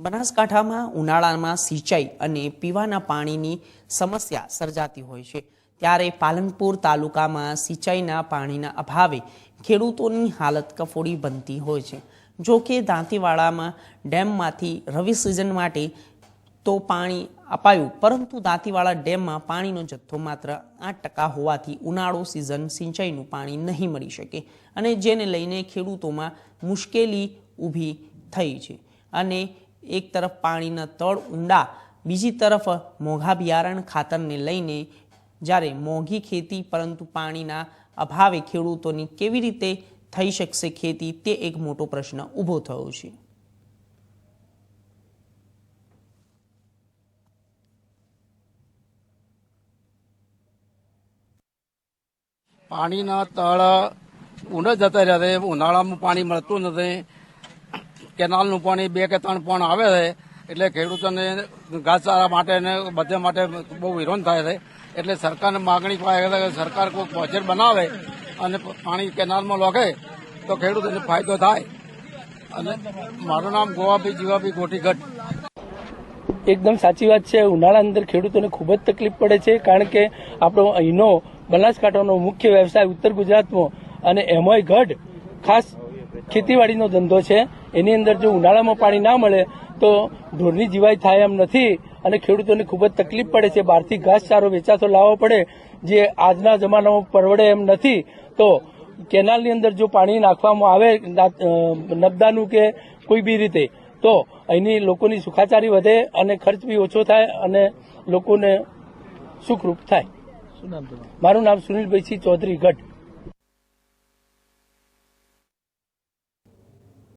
બનાસકાંઠામાં ઉનાળામાં સિંચાઈ અને પીવાના પાણીની સમસ્યા સર્જાતી હોય છે, ત્યારે પાલનપુર તાલુકામાં સિંચાઈના પાણીના અભાવે ખેડૂતોની હાલત કફોડી બનતી હોય છે। જો કે દાંતીવાડામાં ડેમમાંથી રવિ સિઝન માટે તો પાણી અપાયું, પરંતુ દાંતીવાડા ડેમમાં પાણીનો જથ્થો માત્ર 8% હોવાથી ઉનાળુ સિઝન સિંચાઈનું પાણી નહીં મળી શકે અને જેને લઈને ખેડૂતોમાં મુશ્કેલી ઊભી થઈ છે। અને એક તરફ પાણીના તળ ઊંડા, બીજી તરફ મોંઘા બિયારણ ખાતરને લઈને જ્યારે મોંઘી ખેતી, પરંતુ પાણીના અભાવે ખેડૂતોની કેવી રીતે થઈ શકશે ખેતી, તે એક મોટો પ્રશ્ન ઊભો થયો છે। પાણીના તળ ઊંડા જતા રહ્યા છે। ઉનાળામાં પાણી મળતું નથી। કેનાલનું પાણી 2 કે 3 પણ આવે છે, એટલે ખેડૂતોને ઘાસચારા માટે ને બધા માટે બહુ વિરોધ થાય છે। એટલે સરકારને માગણી કરે છે કે સરકાર કોઈ પ્રોજેક્ટ બનાવે અને પાણી કેનાલમાં લોખે તો ખેડૂતોને ફાયદો થાય। અને મારું નામ ગોવાભાઈ જીવાભાઈ ગોટીગઢ। એકદમ સાચી વાત છે। ઉનાળા અંદર ખેડૂતોને ખૂબ જ તકલીફ પડે છે, કારણ કે આપણો અહીંનો બનાસકાંઠાનો મુખ્ય વ્યવસાય ઉત્તર ગુજરાતમાં અને એમાંય ગઢ ખાસ ખેતીવાડીનો ધંધો છે। એની અંદર જો ઉનાળામાં પાણી ના મળે તો ઢોરની જીવાય થાય એમ નથી અને ખેડૂતોને ખૂબ જ તકલીફ પડે છે। બહારથી ઘાસચારો વેચાતો લાવવો પડે, જે આજના જમાનામાં પરવડે એમ નથી। તો કેનાલની અંદર જો પાણી નાખવામાં આવે નર્મદાનું કે કોઈ બી રીતે, તો અહીંની લોકોની સુખાચારી વધે અને ખર્ચ બી ઓછો થાય અને લોકોને સુખરૂપ થાય। મારું નામ સુનિલભાઈ ચૌધરી ગઢ।